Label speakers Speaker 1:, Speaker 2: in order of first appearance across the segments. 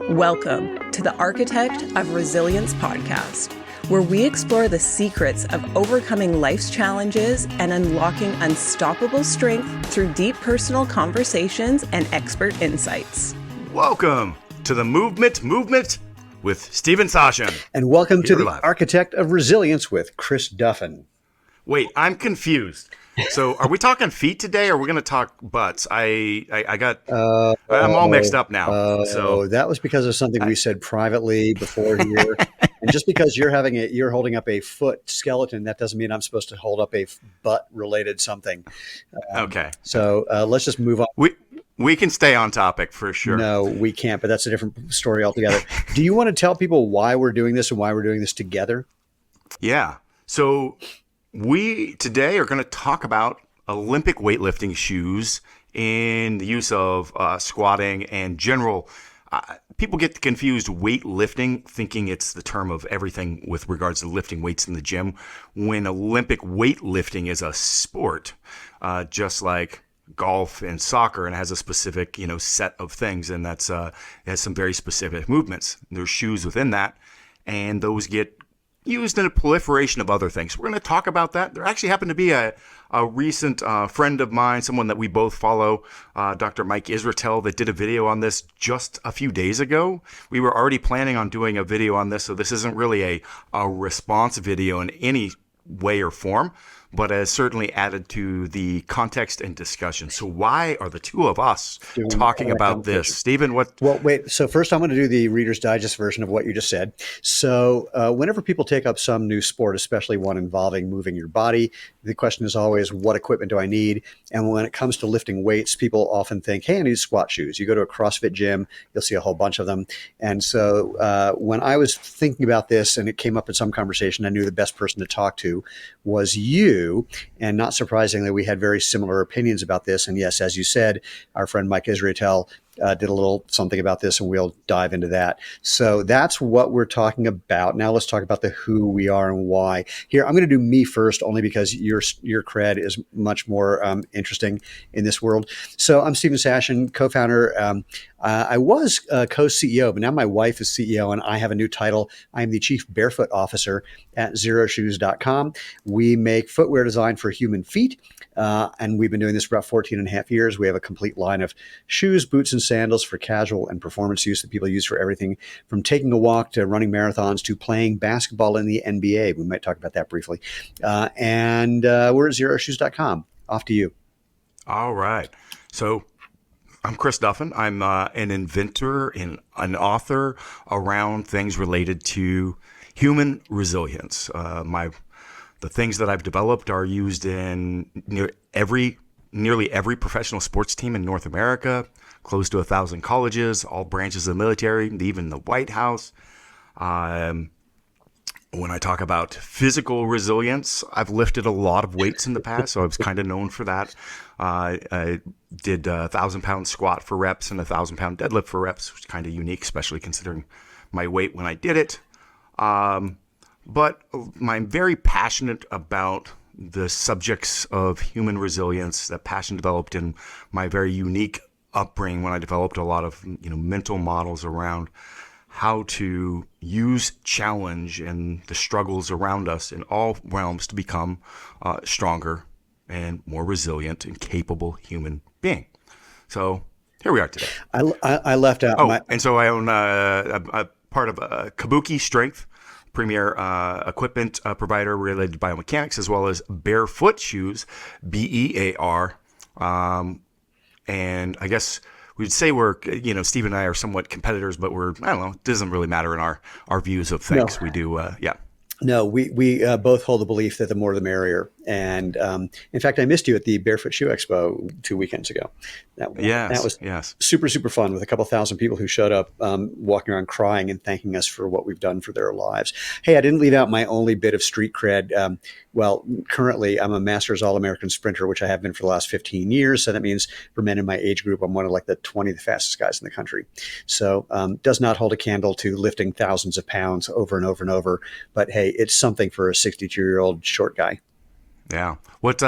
Speaker 1: Welcome to the Architect of Resilience podcast, where we explore the secrets of overcoming life's challenges and unlocking unstoppable strength through deep personal conversations and expert insights.
Speaker 2: Welcome to the Movement with Stephen Sashen.
Speaker 3: And welcome to the Architect of Resilience with Chris Duffin.
Speaker 2: Wait, I'm confused. So are we talking feet today or are we going to talk butts? I'm all mixed up now.
Speaker 3: So that was because of something we said privately before here. And just because you're holding up a foot skeleton, that doesn't mean I'm supposed to hold up a butt related something.
Speaker 2: Okay.
Speaker 3: So let's just move on.
Speaker 2: We can stay on topic for sure.
Speaker 3: No, we can't, but that's a different story altogether. Do you want to tell people why we're doing this and why we're doing this together?
Speaker 2: Yeah. So we today are going to talk about Olympic weightlifting shoes in the use of squatting and general. People get confused weightlifting, thinking it's the term of everything with regards to lifting weights in the gym, when Olympic weightlifting is a sport, just like golf and soccer, and has a specific, set of things, and that's it has some very specific movements. There's shoes within that, and those get used in a proliferation of other things. We're going to talk about that. There actually happened to be a recent friend of mine, someone that we both follow, Dr. Mike Israetel, that did a video on this just a few days ago. We were already planning on doing a video on this, so this isn't really a response video in any way or form, but has certainly added to the context and discussion. So why are the two of us talking about this? Stephen, what?
Speaker 3: Well, wait. So first I'm going to do the Reader's Digest version of what you just said. So whenever people take up some new sport, especially one involving moving your body, the question is always, what equipment do I need? And when it comes to lifting weights, people often think, hey, I need squat shoes. You go to a CrossFit gym, you'll see a whole bunch of them. And so when I was thinking about this and it came up in some conversation, I knew the best person to talk to was you. And not surprisingly, we had very similar opinions about this. And yes, as you said, our friend Mike Israetel did a little something about this, and we'll dive into that. So that's what we're talking about. Now let's talk about the who we are and why. Here, I'm going to do me first, only because your cred is much more interesting in this world. So I'm Stephen Sashen, co-founder. I was co-CEO, but now my wife is CEO, and I have a new title. I am the Chief Barefoot Officer at ZeroShoes.com. We make footwear designed for human feet, and we've been doing this for about 14 and a half years. We have a complete line of shoes, boots, and sandals for casual and performance use that people use for everything from taking a walk to running marathons to playing basketball in the NBA. We might talk about that briefly. And we're at ZeroShoes.com. Off to you.
Speaker 2: All right. So I'm Chris Duffin. I'm an inventor and an author around things related to human resilience. The things that I've developed are used in nearly every professional sports team in North America, close to 1,000 colleges, all branches of the military, even the White House. When I talk about physical resilience, I've lifted a lot of weights in the past, so I was kind of known for that. I did a 1,000-pound squat for reps and a 1,000-pound deadlift for reps, which is kind of unique, especially considering my weight when I did it. But I'm very passionate about the subjects of human resilience. That passion developed in my very unique upbringing when I developed a lot of mental models around how to use challenge and the struggles around us in all realms to become stronger and more resilient and capable human being. So here we are today.
Speaker 3: I left out.
Speaker 2: And so I own a part of Kabuki Strength, premier equipment provider related to biomechanics, as well as Barefoot Shoes, BEAR. And I guess we'd say we're, Steve and I are somewhat competitors, but it doesn't really matter in our views of things. No. We do,
Speaker 3: No, we both hold the belief that the more the merrier. And in fact, I missed you at the Barefoot Shoe Expo 2 weekends ago. That was super, super fun with a couple thousand people who showed up walking around crying and thanking us for what we've done for their lives. Hey, I didn't leave out my only bit of street cred. Currently I'm a Masters All-American sprinter, which I have been for the last 15 years. So that means for men in my age group, I'm one of the 20 the fastest guys in the country. So does not hold a candle to lifting thousands of pounds over and over and over. But hey, it's something for a 62-year-old short guy.
Speaker 2: Yeah. What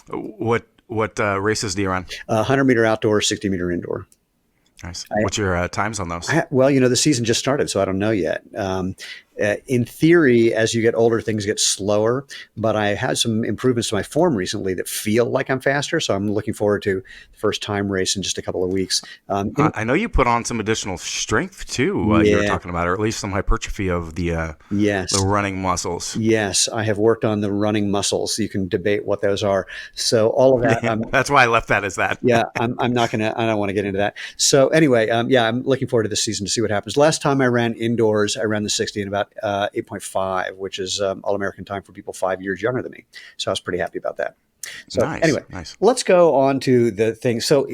Speaker 2: races do you run?
Speaker 3: 100-meter outdoor, 60-meter indoor.
Speaker 2: Nice. What's your times on those?
Speaker 3: Well, the season just started, so I don't know yet. In theory, as you get older, things get slower, but I had some improvements to my form recently that feel like I'm faster. So I'm looking forward to the first time race in just a couple of weeks.
Speaker 2: I know you put on some additional strength too. You were talking about, or at least some hypertrophy of the running muscles.
Speaker 3: Yes, I have worked on the running muscles. You can debate what those are. So all of that.
Speaker 2: That's why I left that as that.
Speaker 3: Yeah, I'm not going to, I don't want to get into that. So anyway, I'm looking forward to this season to see what happens. Last time I ran indoors, I ran the 60 in about 8.5, which is all-American time for people 5 years younger than me. So I was pretty happy about that. So anyway, let's go on to the thing. So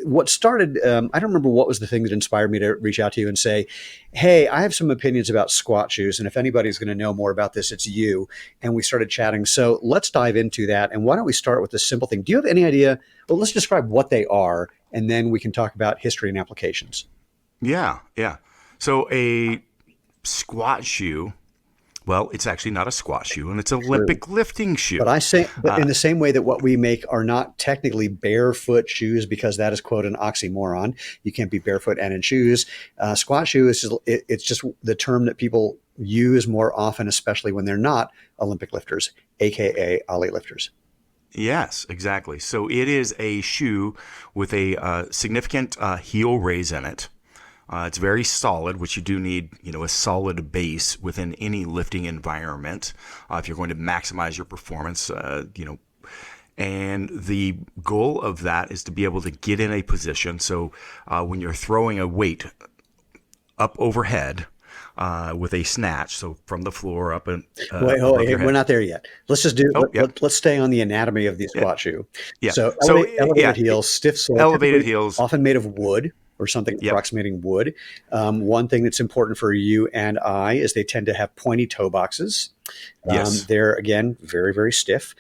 Speaker 3: what started, I don't remember what was the thing that inspired me to reach out to you and say, hey, I have some opinions about squat shoes. And if anybody's going to know more about this, it's you. And we started chatting. So let's dive into that. And why don't we start with the simple thing? Do you have any idea? Well, let's describe what they are, and then we can talk about history and applications.
Speaker 2: Yeah. So a squat shoe, well, it's actually not a squat shoe, and it's an Olympic lifting shoe.
Speaker 3: But I say, in the same way that what we make are not technically barefoot shoes, because that is, quote, an oxymoron. You can't be barefoot and in shoes. Squat shoe is it's just the term that people use more often, especially when they're not Olympic lifters, aka Ollie lifters.
Speaker 2: Yes, exactly. So it is a shoe with a significant heel raise in it. It's very solid, which you do need, a solid base within any lifting environment if you're going to maximize your performance, And the goal of that is to be able to get in a position. So when you're throwing a weight up overhead with a snatch, so from the floor up and
Speaker 3: wait, we're not there yet. Let's just do. Let's stay on the anatomy of the squat shoe.
Speaker 2: Yeah.
Speaker 3: So elevated heels, stiff sole,
Speaker 2: elevated heels,
Speaker 3: often made of wood or something approximating wood. One thing that's important for you and I is they tend to have pointy toe boxes.
Speaker 2: Yes.
Speaker 3: They're, again, very, very stiff.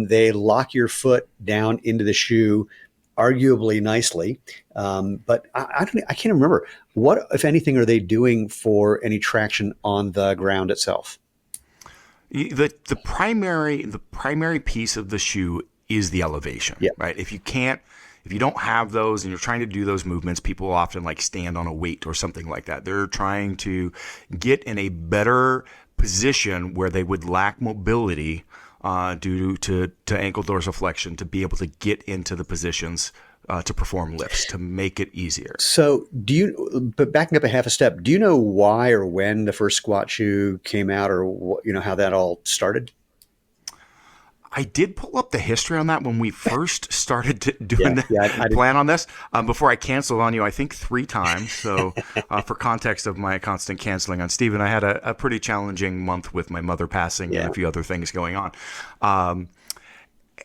Speaker 3: They lock your foot down into the shoe arguably nicely. But I can't remember. What, if anything, are they doing for any traction on the ground itself?
Speaker 2: The primary piece of the shoe is the elevation, right? If you don't have those and you're trying to do those movements, people often stand on a weight or something like that. They're trying to get in a better position where they would lack mobility due to ankle dorsiflexion to be able to get into the positions to perform lifts, to make it easier.
Speaker 3: So but backing up a half a step, do you know why or when the first squat shoe came out, or how that all started?
Speaker 2: I did pull up the history on that when we first started doing the plan on this before I canceled on you, I think 3 times. So for context of my constant canceling on Steven, I had a pretty challenging month with my mother passing and a few other things going on.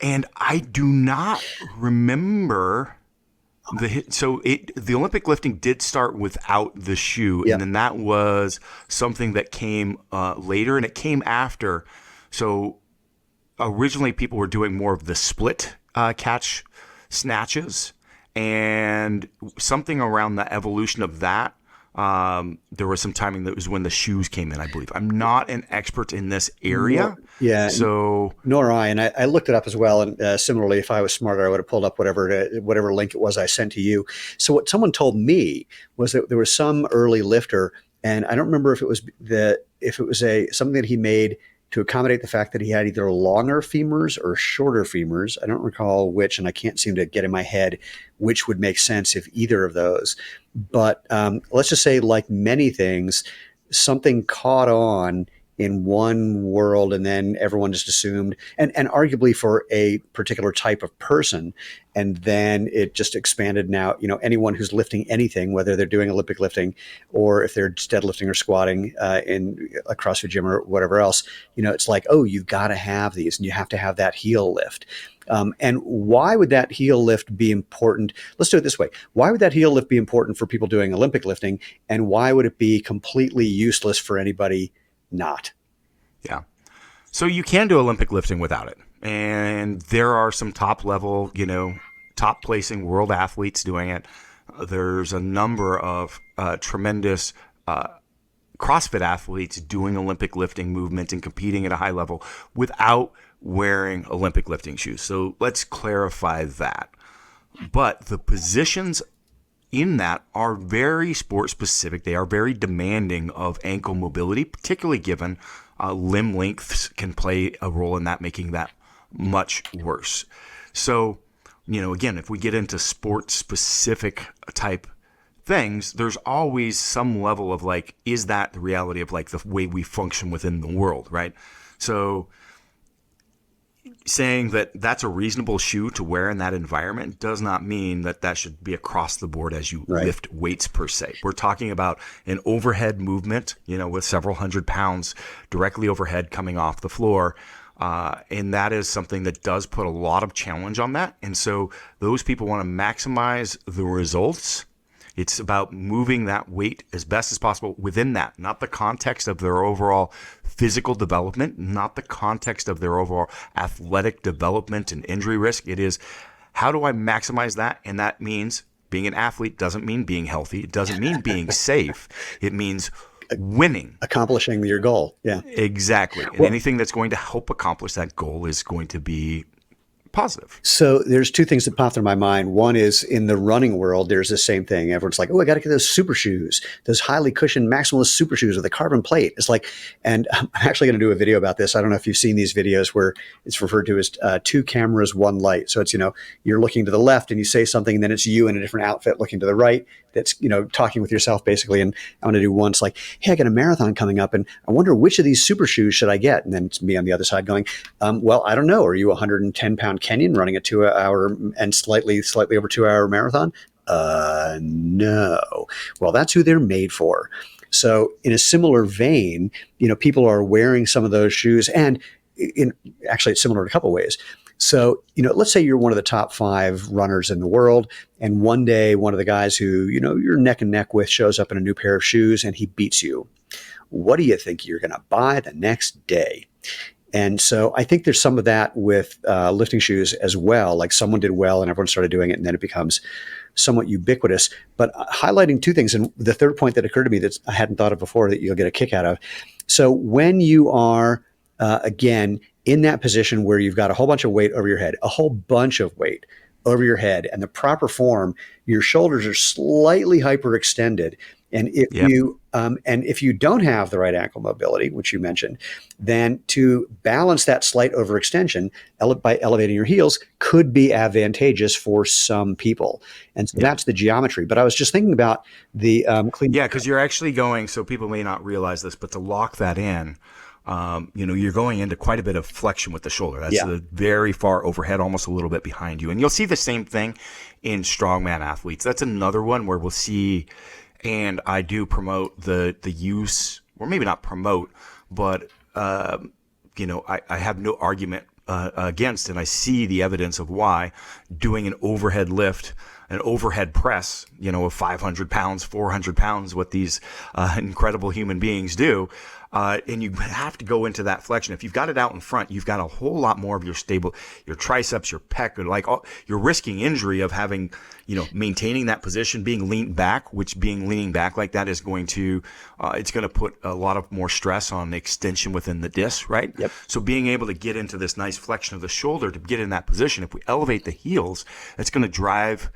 Speaker 2: And I do not remember the Olympic lifting did start without the shoe. And then that was something that came later, and it came after. So originally, people were doing more of the split catch snatches, and something around the evolution of that. There was some timing that was when the shoes came in, I believe. I'm not an expert in this area. So
Speaker 3: nor I. And I looked it up as well. And similarly, if I was smarter, I would have pulled up whatever link it was I sent to you. So what someone told me was that there was some early lifter, and I don't remember if it was something that he made to accommodate the fact that he had either longer femurs or shorter femurs. I don't recall which, and I can't seem to get in my head which would make sense if either of those. But let's just say, like many things, something caught on in one world, and then everyone just assumed, and arguably for a particular type of person, and then it just expanded. Now, anyone who's lifting anything, whether they're doing Olympic lifting or if they're deadlifting or squatting in a CrossFit gym or whatever else, it's like, oh, you've got to have these, and you have to have that heel lift. And why would that heel lift be important? Let's do it this way. Why would that heel lift be important for people doing Olympic lifting, and why would it be completely useless for anybody not?
Speaker 2: Yeah. So you can do Olympic lifting without it. And there are some top level, top placing world athletes doing it. There's a number of tremendous CrossFit athletes doing Olympic lifting movement and competing at a high level without wearing Olympic lifting shoes. So let's clarify that. But the positions in that are very sport specific. They are very demanding of ankle mobility, particularly given limb lengths can play a role in that, making that much worse. So, again, if we get into sport specific type things, there's always some level of like, is that the reality of like the way we function within the world, right? So saying that that's a reasonable shoe to wear in that environment does not mean that that should be across the board as you lift weights per se. We're talking about an overhead movement, with several hundred pounds directly overhead coming off the floor. And that is something that does put a lot of challenge on that. And so those people want to maximize the results. It's about moving that weight as best as possible within that, not the context of their overall physical development, not the context of their overall athletic development and injury risk. It is, how do I maximize that? And that means being an athlete doesn't mean being healthy. It doesn't mean being safe. It means winning.
Speaker 3: Accomplishing your goal. Yeah.
Speaker 2: Exactly. And anything that's going to help accomplish that goal is going to be positive.
Speaker 3: So there's two things that pop through my mind. One is in the running world, there's the same thing. Everyone's like, oh, I got to get those super shoes, those highly cushioned maximalist super shoes with a carbon plate. It's like, and I'm actually going to do a video about this. I don't know if you've seen these videos where it's referred to as two cameras, one light. So it's, you're looking to the left and you say something and then it's you in a different outfit looking to the right. That's, talking with yourself basically. And I want to do one. It's like, hey, I got a marathon coming up and I wonder which of these super shoes should I get? And then it's me on the other side going, well, I don't know. Are you a 110-pound Kenyan running a 2 hour and slightly over 2 hour marathon? No. Well, that's who they're made for. So in a similar vein, people are wearing some of those shoes, and actually it's similar in a couple of ways. So, let's say you're one of the top 5 runners in the world, and one day one of the guys who, you're neck and neck with shows up in a new pair of shoes and he beats you. What do you think you're going to buy the next day? And so I think there's some of that with lifting shoes as well. Like someone did well and everyone started doing it, and then it becomes somewhat ubiquitous. But highlighting two things, and the third point that occurred to me that I hadn't thought of before that you'll get a kick out of. So when you are, again, in that position where you've got a whole bunch of weight over your head, a whole bunch of weight over your head, and the proper form, your shoulders are slightly hyperextended. And if you don't have the right ankle mobility, which you mentioned, then to balance that slight overextension by elevating your heels could be advantageous for some people. And so that's the geometry. But I was just thinking about the clean.
Speaker 2: Yeah, because you're actually going, so people may not realize this, but to lock that in, you're going into quite a bit of flexion with the shoulder. That's the very far overhead, almost a little bit behind you. And you'll see the same thing in strongman athletes. That's another one where we'll see. And I do promote the use, or maybe not promote, but, I have no argument against, and I see the evidence of why doing an overhead lift, an overhead press, of 500 pounds, 400 pounds, what these incredible human beings do. And you have to go into that flexion. If you've got it out in front, you've got a whole lot more of your triceps, your pec, you're risking injury of having, maintaining that position, being leaned back, which leaning back like that is going to, it's going to put a lot of more stress on the extension within the disc, right?
Speaker 3: Yep.
Speaker 2: So being able to get into this nice flexion of the shoulder to get in that position, if we elevate the heels, it's going to drive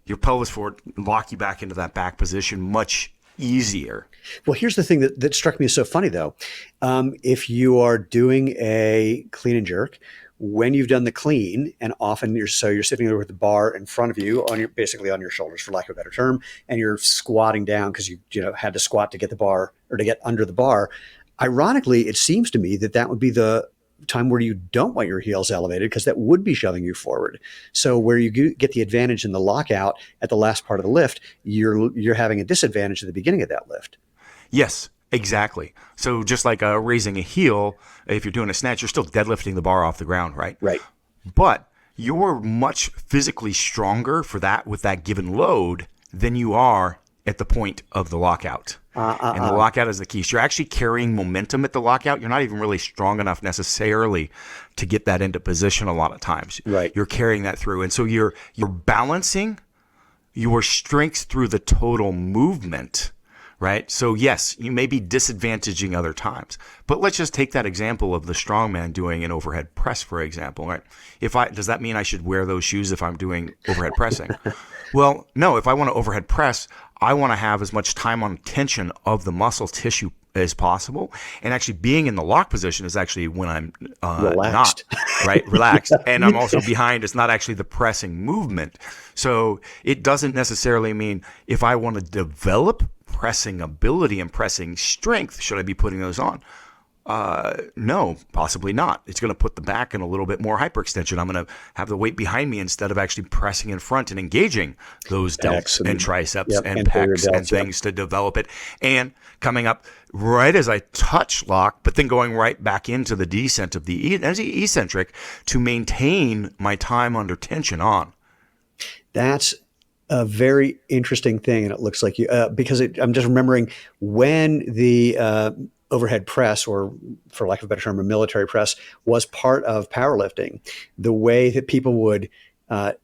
Speaker 2: your pelvis forward, lock you back into that back position much easier.
Speaker 3: Well, here's the thing that struck me as so funny, though. If you are doing a clean and jerk, when you've done the clean, and often you're sitting there with the bar in front of you, basically on your shoulders, for lack of a better term, and you're squatting down because you had to squat to get the bar or to get under the bar. Ironically, it seems to me that would be the time where you don't want your heels elevated, because that would be shoving you forward. So where you get the advantage in the lockout at the last part of the lift, you're having a disadvantage at the beginning of that lift.
Speaker 2: Yes, exactly. So just like raising a heel, if you're doing a snatch, you're still deadlifting the bar off the ground, right?
Speaker 3: Right.
Speaker 2: But you're much physically stronger for that with that given load than you are at the point of the lockout. And the lockout is the key. So you're actually carrying momentum at the lockout. You're not even really strong enough necessarily to get that into position a lot of times.
Speaker 3: Right.
Speaker 2: You're carrying that through. And so you're balancing your strength through the total movement right? So yes, you may be disadvantaging other times, but let's just take that example of the strongman doing an overhead press, for example, right? Does that mean I should wear those shoes if I'm doing overhead pressing? Well, no, if I want to overhead press, I want to have as much time on tension of the muscle tissue as possible. And actually being in the lock position is actually when I'm
Speaker 3: Relaxed.
Speaker 2: not, right? Relaxed. And I'm also behind. It's not actually the pressing movement. So it doesn't necessarily mean if I want to develop pressing ability and pressing strength, should I be putting those on? No, possibly not. It's going to put the back in a little bit more hyperextension. I'm going to have the weight behind me instead of actually pressing in front and engaging those delts and triceps and pecs and things to develop it. And coming up right as I touch lock, but then going right back into the descent of the eccentric to maintain my time under tension on.
Speaker 3: That's a very interesting thing. And it looks like you, because I'm just remembering when the, overhead press, or for lack of a better term, a military press, was part of powerlifting. The way that people would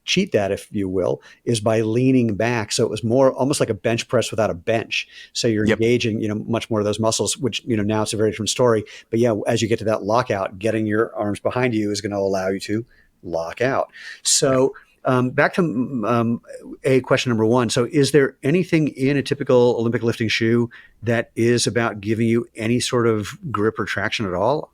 Speaker 3: cheat that, if you will, is by leaning back. So it was more almost like a bench press without a bench. So you're engaging, much more of those muscles, which, now it's a very different story. But yeah, as you get to that lockout, getting your arms behind you is going to allow you to lock out. So back to question number one. So is there anything in a typical Olympic lifting shoe that is about giving you any sort of grip or traction at all?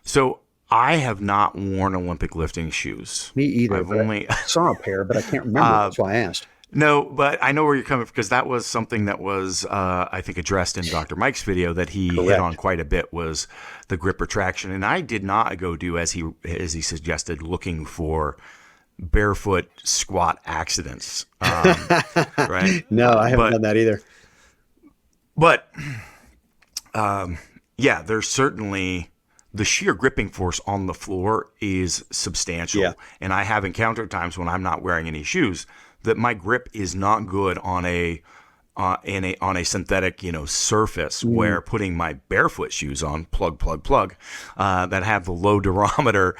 Speaker 2: So I have not worn Olympic lifting shoes.
Speaker 3: Me either.
Speaker 2: I've only
Speaker 3: saw a pair, but I can't remember. That's why I asked.
Speaker 2: No, but I know where you're coming from, because that was something that was, I think, addressed in Dr. Mike's video that he hit on quite a bit, was the grip retraction. And I did not go do as he suggested, looking for barefoot squat accidents. Right?
Speaker 3: No, I haven't done that either.
Speaker 2: But yeah, there's certainly the sheer gripping force on the floor is substantial. Yeah. And I have encountered times when I'm not wearing any shoes that my grip is not good on a synthetic, surface, where putting my barefoot shoes on, plug, that have the low durometer,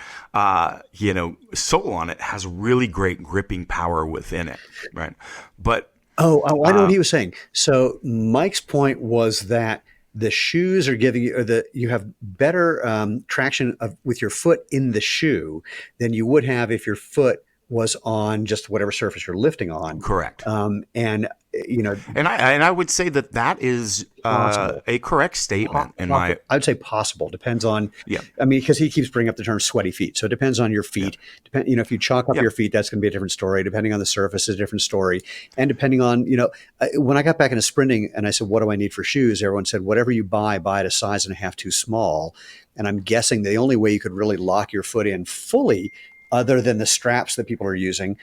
Speaker 2: sole on it, has really great gripping power within it, right? But
Speaker 3: I know what he was saying. So Mike's point was that the shoes are giving you, or you have better traction with your foot in the shoe than you would have if your foot was on just whatever surface you're lifting on.
Speaker 2: Correct.
Speaker 3: And
Speaker 2: I would say that is a correct statement.
Speaker 3: I'd say possible. Depends on. Yeah. I mean, because he keeps bringing up the term sweaty feet, so it depends on your feet. Yeah. If you chalk up your feet, that's going to be a different story. Depending on the surface, is a different story. And depending on when I got back into sprinting, and I said, "What do I need for shoes?" Everyone said, "Whatever you buy it a size and a half too small." And I'm guessing the only way you could really lock your foot in fully, other than the straps that people are using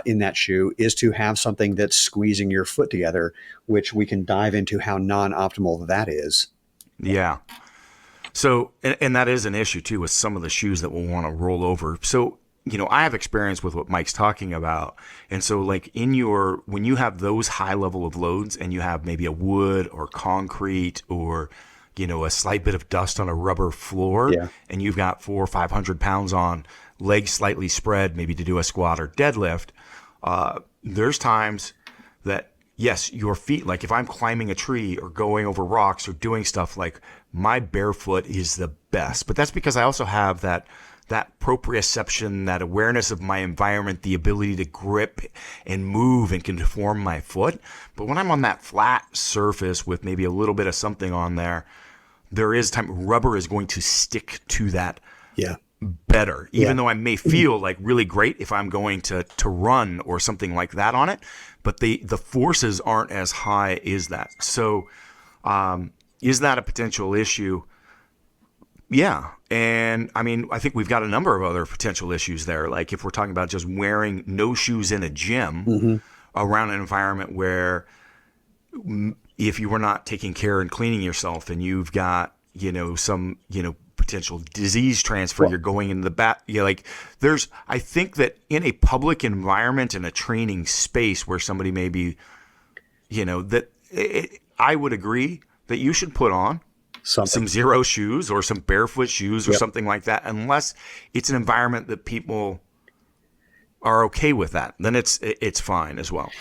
Speaker 3: in that shoe, is to have something that's squeezing your foot together, which we can dive into how non-optimal that is.
Speaker 2: Yeah. So, and that is an issue too with some of the shoes that will want to roll over. So, I have experience with what Mike's talking about. And so like when you have those high level of loads and you have maybe a wood or concrete or a slight bit of dust on a rubber floor, and you've got 400 or 500 pounds on, legs slightly spread, maybe to do a squat or deadlift, there's times that, yes, your feet, like if I'm climbing a tree or going over rocks or doing stuff, like my barefoot is the best. But that's because I also have that proprioception, that awareness of my environment, the ability to grip and move and conform my foot. But when I'm on that flat surface with maybe a little bit of something on there, there is time, rubber is going to stick to that better, even though I may feel like really great if I'm going to run or something like that on it, but the forces aren't as high as that. So is that a potential issue? Yeah. And I mean, I think we've got a number of other potential issues there. Like if we're talking about just wearing no shoes in a gym around an environment where if you were not taking care and cleaning yourself and you've got, some, potential disease transfer, you're going in the back. I think that in a public environment, in a training space where somebody may be, I would agree that you should put on some zero shoes or some barefoot shoes or something like that, unless it's an environment that people are okay with that, then it's fine as well.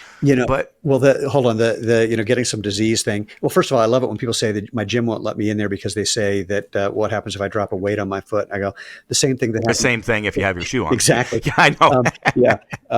Speaker 2: But
Speaker 3: well, hold on, the getting some disease thing. Well, first of all, I love it when people say that my gym won't let me in there because they say that what happens if I drop a weight on my foot? I go, the same thing that
Speaker 2: the
Speaker 3: happens.
Speaker 2: same thing if you have your shoe on.
Speaker 3: Exactly.
Speaker 2: Yeah, I know.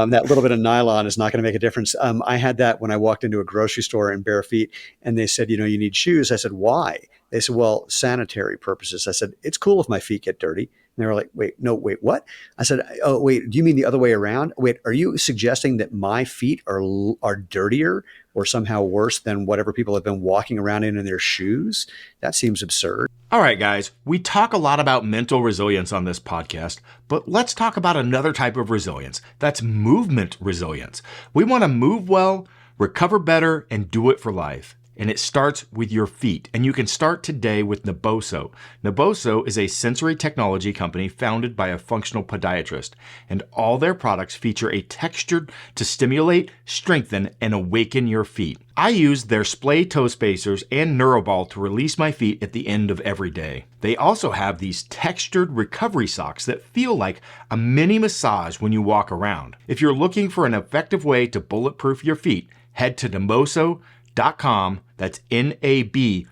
Speaker 3: That little bit of nylon is not going to make a difference. I had that when I walked into a grocery store in bare feet, and they said, you need shoes. I said, why? They said, well, sanitary purposes. I said, it's cool if my feet get dirty. And they were like, wait, what? I said, oh, wait, do you mean the other way around? Wait, are you suggesting that my feet are dirtier or somehow worse than whatever people have been walking around in their shoes? That seems absurd.
Speaker 2: All right, guys, we talk a lot about mental resilience on this podcast, but let's talk about another type of resilience. That's movement resilience. We want to move well, recover better, and do it for life. And it starts with your feet. And you can start today with Neboso. Neboso is a sensory technology company founded by a functional podiatrist. And all their products feature a texture to stimulate, strengthen, and awaken your feet. I use their splay toe spacers and Neuroball to release my feet at the end of every day. They also have these textured recovery socks that feel like a mini massage when you walk around. If you're looking for an effective way to bulletproof your feet, head to Neboso.com, that's Naboso.com,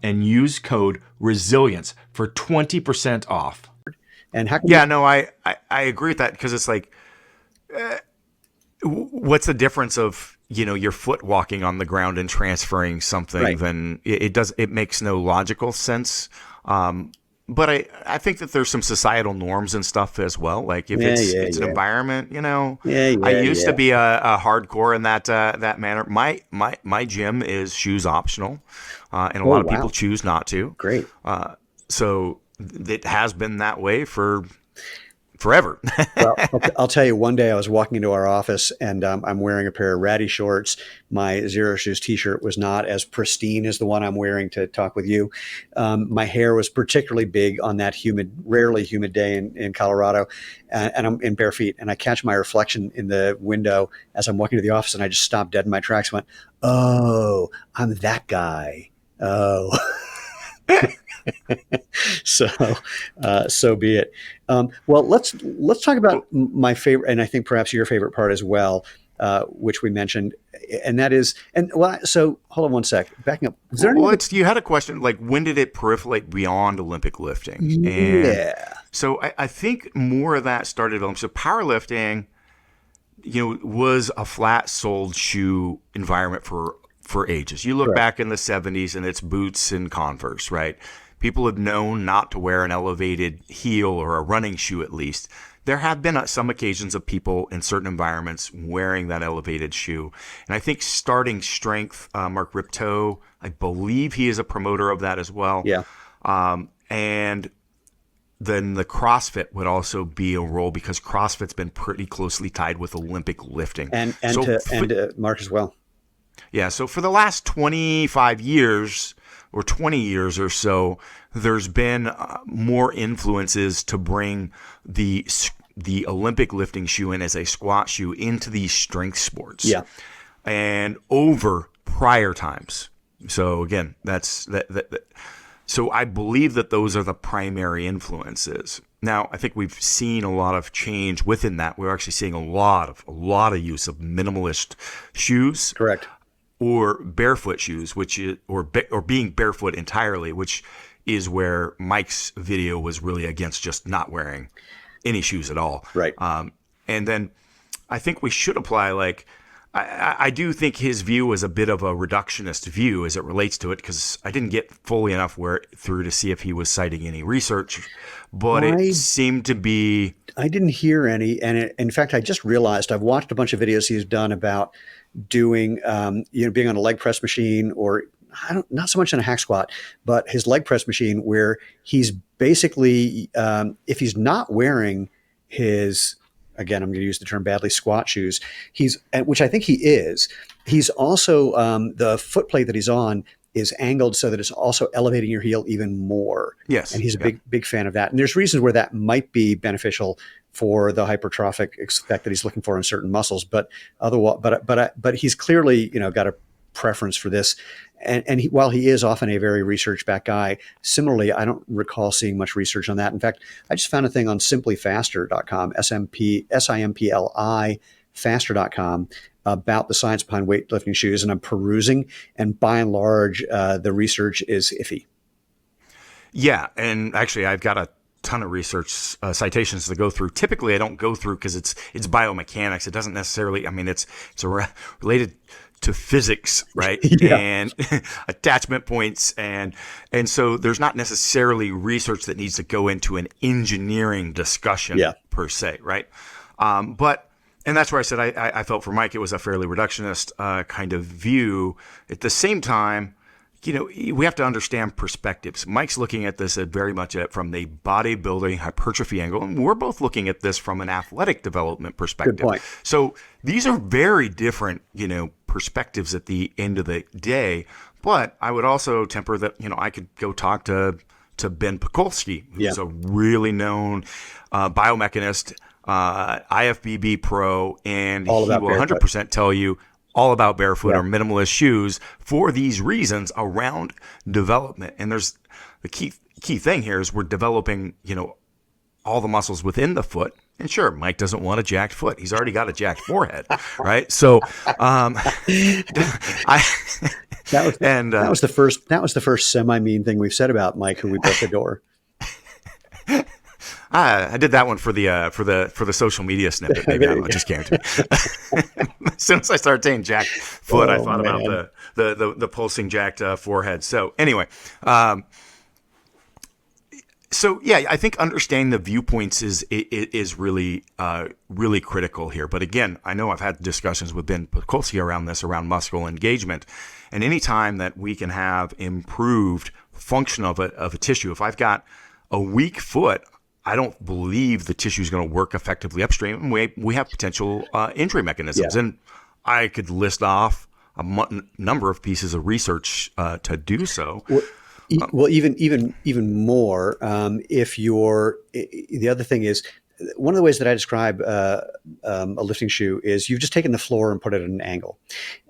Speaker 2: and use code RESILIENCE for 20% off.
Speaker 3: And how
Speaker 2: I agree with that, because it's like, what's the difference of, your foot walking on the ground and transferring something?
Speaker 3: Right.
Speaker 2: Then it makes no logical sense. But I think that there's some societal norms and stuff as well. Like if it's an environment, I used to be a hardcore in that manner. My gym is shoes optional, and a lot of people choose not to.
Speaker 3: Great.
Speaker 2: So it has been that way for forever.
Speaker 3: Well, I'll tell you, one day I was walking into our office and I'm wearing a pair of ratty shorts. My Zero Shoes t-shirt was not as pristine as the one I'm wearing to talk with you. My hair was particularly big on that rarely humid day in Colorado. And I'm in bare feet, and I catch my reflection in the window as I'm walking to the office, and I just stopped dead in my tracks and went, oh, I'm that guy. Oh. So be it. Well, let's talk about my favorite, and I think perhaps your favorite part as well, which we mentioned, and that is, so hold on one sec, backing up. Is there
Speaker 2: you had a question, like, when did it proliferate beyond Olympic lifting?
Speaker 3: Yeah.
Speaker 2: So I think more of that started. So powerlifting, was a flat-soled shoe environment for ages. You look back in the 70s, and it's boots and Converse, right? People have known not to wear an elevated heel or a running shoe, at least. There have been some occasions of people in certain environments wearing that elevated shoe. And I think starting strength, Mark Ripto, I believe he is a promoter of that as well.
Speaker 3: Yeah.
Speaker 2: And then the CrossFit would also be a role, because CrossFit's been pretty closely tied with Olympic lifting.
Speaker 3: And Mark as well.
Speaker 2: Yeah, so for the last 25 years or 20 years or so, there's been more influences to bring the Olympic lifting shoe in as a squat shoe into these strength sports.
Speaker 3: Yeah.
Speaker 2: And over prior times. So again, that's that. So I believe that those are the primary influences. Now, I think we've seen a lot of change within that. We're actually seeing a lot of use of minimalist shoes.
Speaker 3: Correct.
Speaker 2: Or barefoot shoes, which is or being barefoot entirely, which is where Mike's video was really against just not wearing any shoes at all.
Speaker 3: Right.
Speaker 2: And then I think we should apply, like, I do think his view was a bit of a reductionist view as it relates to it, because I didn't get fully enough through to see if he was citing any research, but it seemed to be.
Speaker 3: I didn't hear any, and in fact, I just realized I've watched a bunch of videos he's done about doing, being on a leg press machine, or not so much in a hack squat, but his leg press machine, where he's basically, if he's not wearing his, again, I'm going to use the term badly, squat shoes, which I think he is, he's also, the foot plate that he's on is angled so that it's also elevating your heel even more.
Speaker 2: Yes.
Speaker 3: And he's a big fan of that. And there's reasons where that might be beneficial for the hypertrophic effect that he's looking for in certain muscles, but otherwise, but he's clearly, got a preference for this. And while he is often a very research-backed guy, similarly, I don't recall seeing much research on that. In fact, I just found a thing on simplyfaster.com, SIMPLI, faster.com, about the science behind weightlifting shoes. And I'm perusing, and by and large, the research is iffy.
Speaker 2: Yeah, and actually, I've got a ton of research citations to go through. Typically, I don't go through because it's biomechanics. It doesn't necessarily. I mean, it's related to physics, right?
Speaker 3: Yeah.
Speaker 2: And attachment points, and so there's not necessarily research that needs to go into an engineering discussion per se, right? And that's where I said I felt for Mike it was a fairly reductionist kind of view. At the same time, we have to understand perspectives. Mike's looking at this very much from the bodybuilding hypertrophy angle, and we're both looking at this from an athletic development perspective.
Speaker 3: Good point.
Speaker 2: So these are very different, perspectives at the end of the day. But I would also temper that, I could go talk to Ben Pekulski, who's a really known biomechanist, IFBB pro, and he will 100% tell you all about barefoot or minimalist shoes for these reasons around development. And there's the key thing here is we're developing, all the muscles within the foot. And sure, Mike doesn't want a jacked foot. He's already got a jacked forehead, right? So, that was the first semi-mean thing we've said about Mike, who we both adore. I did that one for the social media snippet. Maybe I just can't. As soon as I started saying jacked foot, I thought about the pulsing jacked forehead. So anyway, I think understanding the viewpoints is really really critical here. But again, I know I've had discussions with Ben Pekulski around muscle engagement, and any time that we can have improved function of a tissue, if I've got a weak foot, I don't believe the tissue is going to work effectively upstream. We have potential injury mechanisms. And I could list off a number of pieces of research to do so.
Speaker 3: Well, even more, if the other thing is, one of the ways that I describe a lifting shoe is you've just taken the floor and put it at an angle.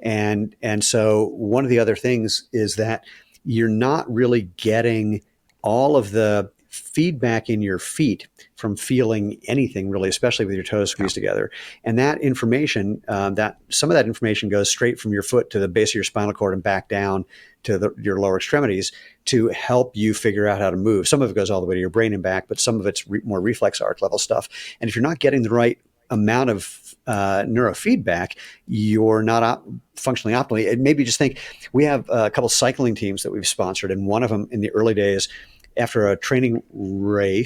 Speaker 3: And so one of the other things is that you're not really getting all of the feedback in your feet from feeling anything really, especially with your toes squeezed together. And that information, some of that information goes straight from your foot to the base of your spinal cord and back down to your lower extremities to help you figure out how to move. Some of it goes all the way to your brain and back, but some of it's more reflex arc level stuff. And if you're not getting the right amount of neurofeedback, you're not functionally optimally. And maybe just think, we have a couple cycling teams that we've sponsored, and one of them in the early days, after a training ride,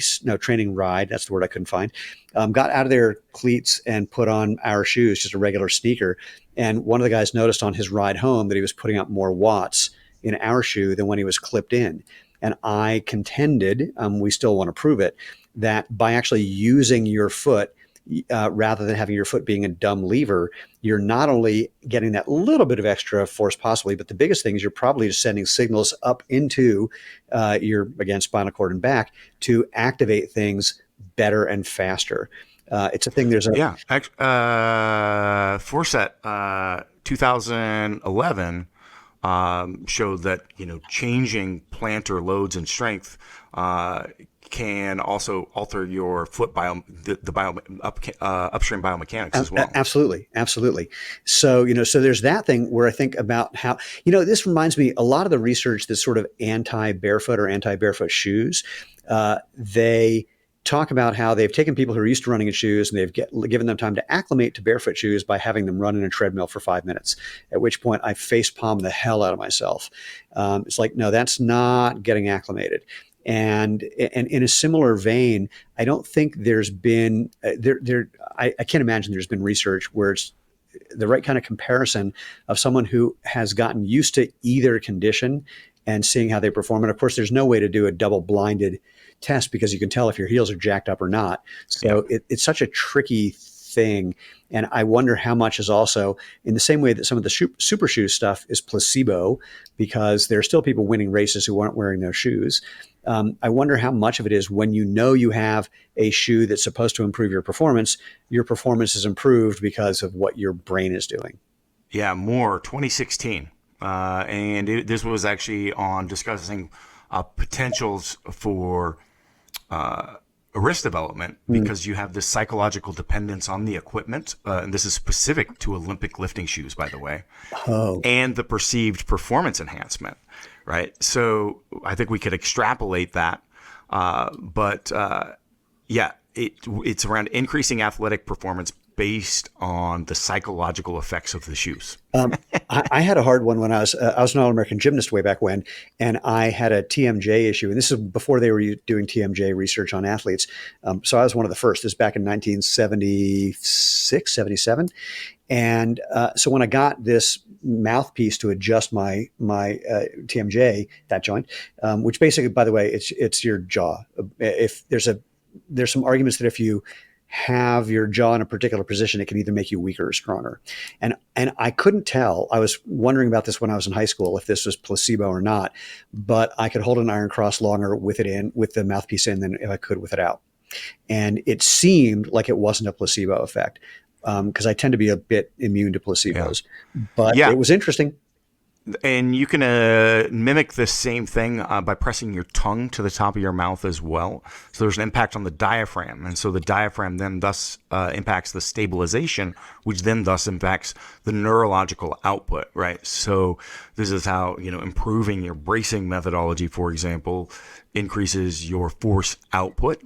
Speaker 3: that's the word I couldn't find, got out of their cleats and put on our shoes, just a regular sneaker. And one of the guys noticed on his ride home that he was putting out more watts in our shoe than when he was clipped in. And I contended, we still want to prove it, that by actually using your foot, rather than having your foot being a dumb lever, you're not only getting that little bit of extra force possibly, but the biggest thing is you're probably just sending signals up into your, again, spinal cord and back to activate things better and faster. It's a thing.
Speaker 2: Forset 2011 showed that changing plantar loads and strength can also alter your foot upstream biomechanics as well. Absolutely.
Speaker 3: So, so there's that thing where I think about how, this reminds me, a lot of the research that's sort of anti-barefoot or anti-barefoot shoes, they talk about how they've taken people who are used to running in shoes and they've given them time to acclimate to barefoot shoes by having them run in a treadmill for 5 minutes, at which point I facepalm the hell out of myself. It's like, no, that's not getting acclimated. And in a similar vein, I don't think there's been I can't imagine there's been research where it's the right kind of comparison of someone who has gotten used to either condition and seeing how they perform. And of course, there's no way to do a double-blinded test because you can tell if your heels are jacked up or not. So it's such a tricky thing. And I wonder how much is also in the same way that some of the super shoe stuff is placebo, because there are still people winning races who aren't wearing those shoes. I wonder how much of it is when you have a shoe that's supposed to improve your performance is improved because of what your brain is doing.
Speaker 2: Yeah, Moore, 2016. This was actually on discussing potentials for wrist development because you have this psychological dependence on the equipment. And this is specific to Olympic lifting shoes, by the way, and the perceived performance enhancement, right? So I think we could extrapolate that. It's around increasing athletic performance based on the psychological effects of the shoes.
Speaker 3: I had a hard one when I was an All-American gymnast way back when, and I had a TMJ issue. And this is before they were doing TMJ research on athletes. So I was one of the first. This was back in 1976, 77. And so when I got this mouthpiece to adjust my TMJ, that joint, which basically, by the way, it's your jaw. If there's some arguments that if you have your jaw in a particular position, it can either make you weaker or stronger. And I couldn't tell. I was wondering about this when I was in high school, if this was placebo or not, but I could hold an iron cross longer with the mouthpiece in than if I could with it out. And it seemed like it wasn't a placebo effect because I tend to be a bit immune to placebos, but it was interesting.
Speaker 2: And you can mimic this same thing by pressing your tongue to the top of your mouth as well. So there's an impact on the diaphragm. And so the diaphragm then thus impacts the stabilization, which then thus impacts the neurological output, right? So this is how, improving your bracing methodology, for example, increases your force output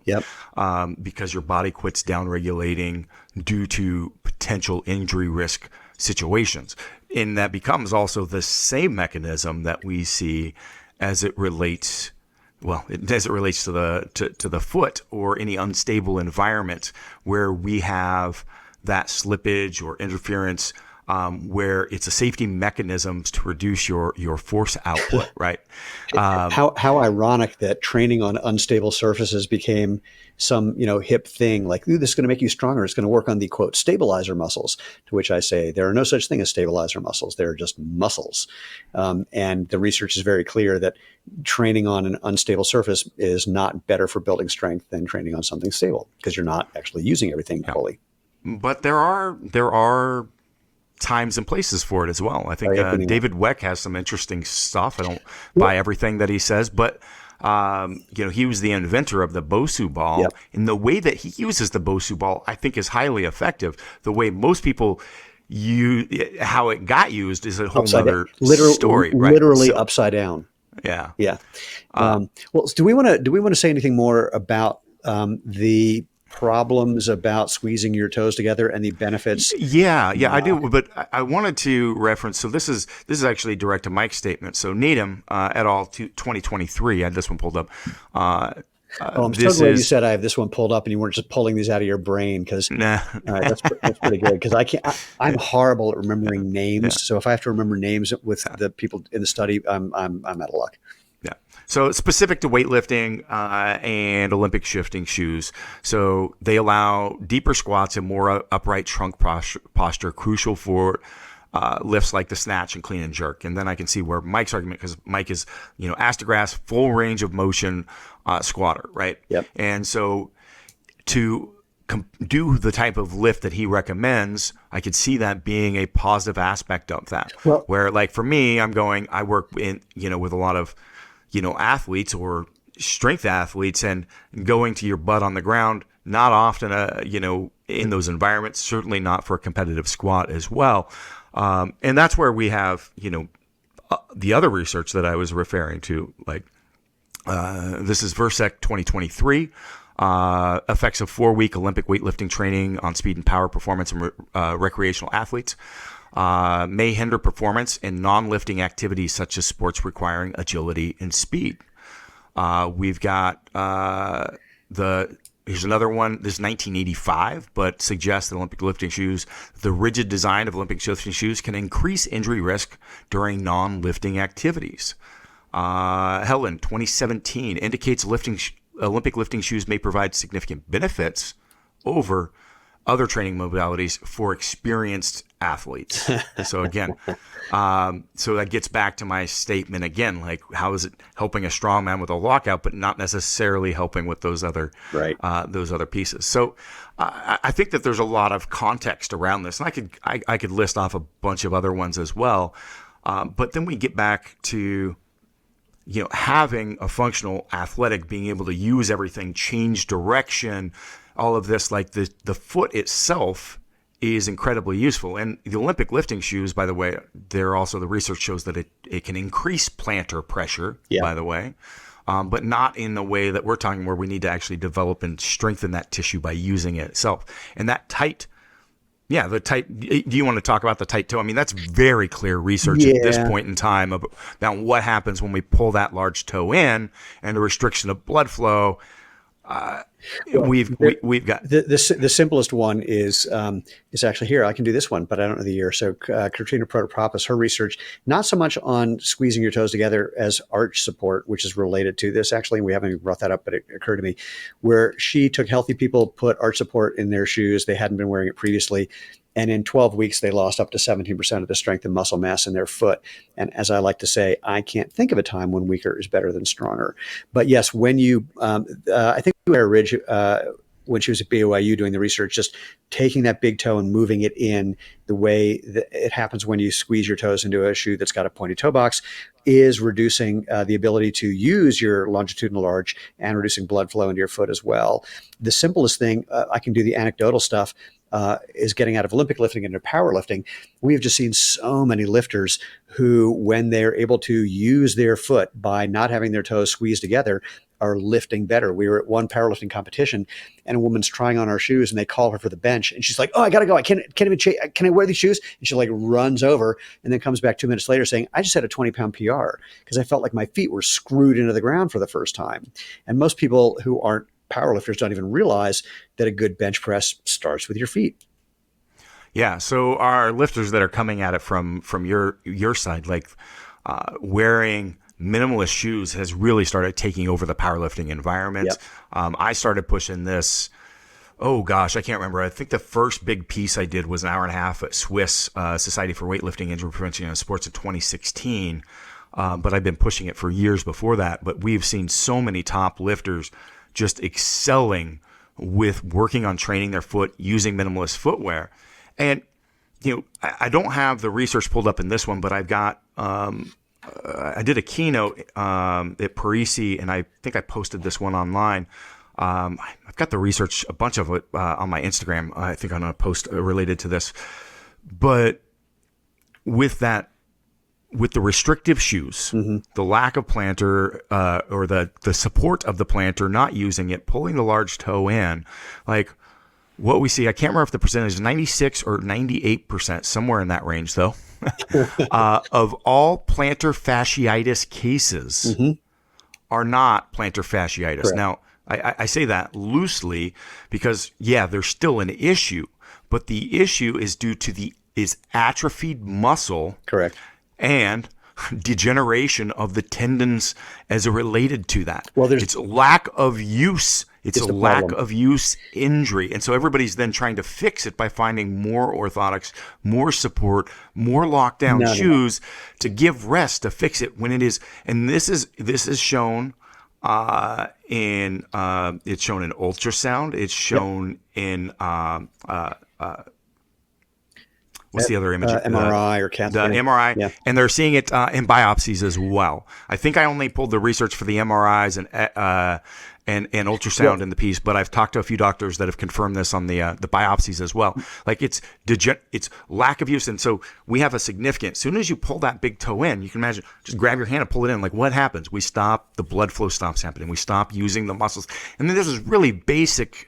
Speaker 2: because your body quits downregulating due to potential injury risk situations. And that becomes also the same mechanism that we see as it relates to the foot or any unstable environment where we have that slippage or interference, where it's a safety mechanism to reduce your force output, right?
Speaker 3: How ironic that training on unstable surfaces became some hip thing, like, ooh, this is going to make you stronger. It's going to work on the, quote, stabilizer muscles, to which I say there are no such thing as stabilizer muscles. They're just muscles. And the research is very clear that training on an unstable surface is not better for building strength than training on something stable because you're not actually using everything fully.
Speaker 2: But there are times and places for it as well. I think David Weck has some interesting stuff. I don't buy everything that he says, but he was the inventor of the Bosu ball, and the way that he uses the Bosu ball, I think, is highly effective. The way most people how it got used is a whole other story, right?
Speaker 3: Literally upside down.
Speaker 2: Yeah.
Speaker 3: Well, do we want to say anything more about the problems about squeezing your toes together and the benefits?
Speaker 2: I do, but I wanted to reference, so this is actually direct to Mike's statement. So Needham et al. 2023, I had this one pulled up.
Speaker 3: I'm so glad you said I have this one pulled up and you weren't just pulling these out of your brain, because that's pretty good, because I'm horrible at remembering names. So if I have to remember names with the people in the study, I'm out of luck.
Speaker 2: Yeah. So it's specific to weightlifting and Olympic shifting shoes. So they allow deeper squats and more upright trunk posture, crucial for lifts like the snatch and clean and jerk. And then I can see where Mike's argument, because Mike is, ass-to-grass, full range of motion squatter, right?
Speaker 3: Yep.
Speaker 2: And so to do the type of lift that he recommends, I could see that being a positive aspect of that.
Speaker 3: Well,
Speaker 2: where, like, for me, I work in, with a lot of, athletes or strength athletes, and going to your butt on the ground, not often, in those environments, certainly not for a competitive squat as well. And that's where we have, the other research that I was referring to, like, this is Versec 2023, effects of 4-week Olympic weightlifting training on speed and power performance in recreational athletes. May hinder performance in non-lifting activities such as sports requiring agility and speed. We've got here's another one. This is 1985, but suggests that Olympic lifting shoes, the rigid design of Olympic lifting shoes, can increase injury risk during non-lifting activities. Helen, 2017, indicates Olympic lifting shoes may provide significant benefits over other training modalities for experienced athletes. So again, so that gets back to my statement again, like, how is it helping a strongman with a lockout, but not necessarily helping with those other pieces? So I think that there's a lot of context around this, and I could list off a bunch of other ones as well. But then we get back to, having a functional athletic, being able to use everything, change direction, all of this, like the foot itself is incredibly useful. And the Olympic lifting shoes, by the way, the research shows that it can increase plantar pressure, by the way, but not in the way that we're talking, where we need to actually develop and strengthen that tissue by using it itself. And that tight, do you want to talk about the tight toe? I mean, that's very clear research at this point in time about what happens when we pull that large toe in, and the restriction of blood flow. We've got
Speaker 3: the simplest one is actually here. I can do this one, but I don't know the year. So Katrina Protopopoulos, her research, not so much on squeezing your toes together as arch support, which is related to this actually. We haven't even brought that up, but it occurred to me, where she took healthy people, put arch support in their shoes. They hadn't been wearing it previously. And in 12 weeks, they lost up to 17% of the strength and muscle mass in their foot. And as I like to say, I can't think of a time when weaker is better than stronger. But yes, when you, I think Ridge, when she was at BYU doing the research, just taking that big toe and moving it in the way that it happens when you squeeze your toes into a shoe that's got a pointy toe box, is reducing the ability to use your longitudinal arch and reducing blood flow into your foot as well. The simplest thing, I can do the anecdotal stuff, is getting out of Olympic lifting into powerlifting. We have just seen so many lifters who, when they're able to use their foot by not having their toes squeezed together, are lifting better. We were at one powerlifting competition, and a woman's trying on our shoes, and they call her for the bench, and she's like, "Oh, I gotta go. I can't even can I wear these shoes?" And she like runs over, and then comes back 2 minutes later saying, "I just had a 20-pound PR because I felt like my feet were screwed into the ground for the first time." And most people who aren't powerlifters don't even realize that a good bench press starts with your feet.
Speaker 2: Yeah. So our lifters that are coming at it from your side, like wearing minimalist shoes has really started taking over the powerlifting environment. Yep. I started pushing this. Oh gosh, I can't remember. I think the first big piece I did was an hour and a half at Swiss Society for Weightlifting, Injury Prevention and Sports in 2016. But I've been pushing it for years before that. But we've seen so many top lifters just excelling with working on training their foot using minimalist footwear. And, I don't have the research pulled up in this one, but I've got, I did a keynote at Parisi, and I think I posted this one online. I've got the research, a bunch of it on my Instagram. I think I'm going to post related to this. But with the restrictive shoes, the lack of plantar or the support of the plantar, not using it, pulling the large toe in, like what we see, I can't remember if the percentage is 96 or 98%, somewhere in that range though, of all plantar fasciitis cases are not plantar fasciitis. Correct. Now, I say that loosely because, there's still an issue, but the issue is due to is atrophied muscle. Correct. And degeneration of the tendons as related to that. Well, it's lack of use. It's a lack of use injury. And so everybody's then trying to fix it by finding more orthotics, more support, more lockdown shoes to give rest, to fix it when it is. And this is shown it's shown in ultrasound. It's shown in what's the other image?
Speaker 3: MRI or CAT scan.
Speaker 2: The MRI, and they're seeing it in biopsies as well. I think I only pulled the research for the MRIs and ultrasound in the piece, but I've talked to a few doctors that have confirmed this on the biopsies as well. Like it's lack of use, and so we have a significant. As soon as you pull that big toe in, you can imagine. Just grab your hand and pull it in. Like what happens? We stop. The blood flow stops happening. We stop using the muscles, and then this is really basic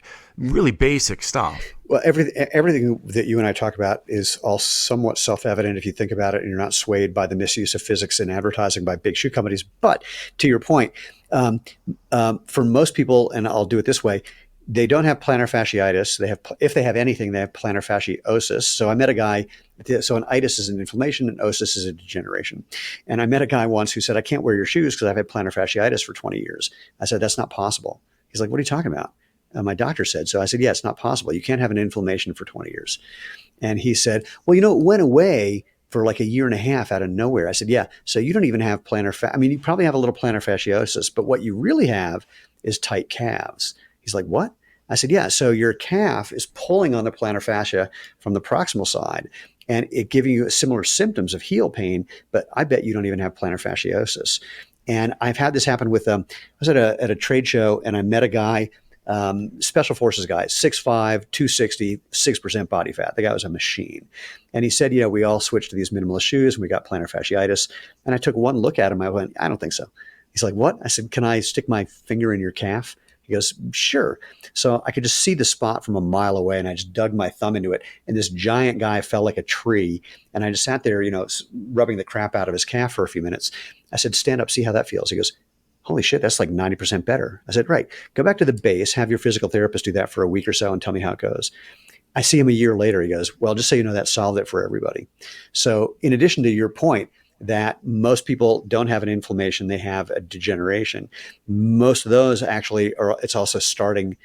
Speaker 2: stuff.
Speaker 3: Well, everything that you and I talk about is all somewhat self-evident if you think about it and you're not swayed by the misuse of physics and advertising by big shoe companies. But to your point, for most people, and I'll do it this way, they don't have plantar fasciitis. If they have anything, they have plantar fasciosis. So I met a guy, so an itis is an inflammation and osis is a degeneration. And I met a guy once who said, "I can't wear your shoes because I've had plantar fasciitis for 20 years. I said, "That's not possible." He's like, "What are you talking about?" My doctor said. So I said, "Yeah, it's not possible. You can't have an inflammation for 20 years. And he said, "Well, it went away for like a year and a half out of nowhere." I said, "Yeah, so you don't even have you probably have a little plantar fasciosis, but what you really have is tight calves." He's like, "What?" I said, "Yeah, so your calf is pulling on the plantar fascia from the proximal side, and it giving you similar symptoms of heel pain, but I bet you don't even have plantar fasciosis. And I've had this happen with, I was at a trade show and I met a guy, special forces guy, 6'5", 260, 6% body fat. The guy was a machine. And he said, we all switched to these minimalist shoes and we got plantar fasciitis. And I took one look at him. I went, I don't think so. He's like, what? I said, can I stick my finger in your calf? He goes, sure. So I could just see the spot from a mile away, and I just dug my thumb into it. And this giant guy fell like a tree. And I just sat there, rubbing the crap out of his calf for a few minutes. I said, stand up, see how that feels. He goes, holy shit, that's like 90% better. I said, right. Go back to the base, have your physical therapist do that for a week or so and tell me how it goes. I see him a year later. He goes, well, just so you know, that solved it for everybody. So in addition to your point, that most people don't have an inflammation, they have a degeneration. Most of those actually it's also starting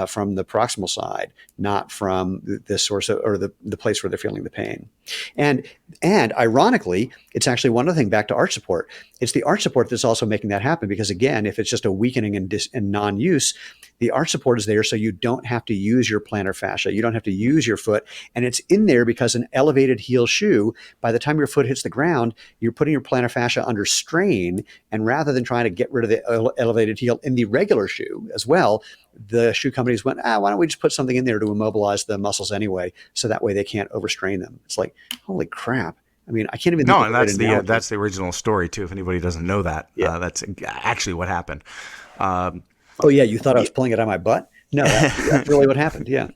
Speaker 3: from the proximal side, not from the source or the place where they're feeling the pain. And ironically, it's actually one other thing back to arch support. It's the arch support that's also making that happen, because again, if it's just a weakening and non-use, the arch support is there so you don't have to use your plantar fascia. You don't have to use your foot. And it's in there because an elevated heel shoe, by the time your foot hits the ground, you're putting your plantar fascia under strain. And rather than trying to get rid of the elevated heel in the regular shoe as well, the shoe companies went, why don't we just put something in there to immobilize the muscles anyway, so that way they can't overstrain them. It's like, holy crap. I mean, I can't even.
Speaker 2: No, and that's the original story too. If anybody doesn't know that, that's actually what happened.
Speaker 3: Oh yeah, you thought I was pulling it out of my butt? No, that's really what happened. Yeah.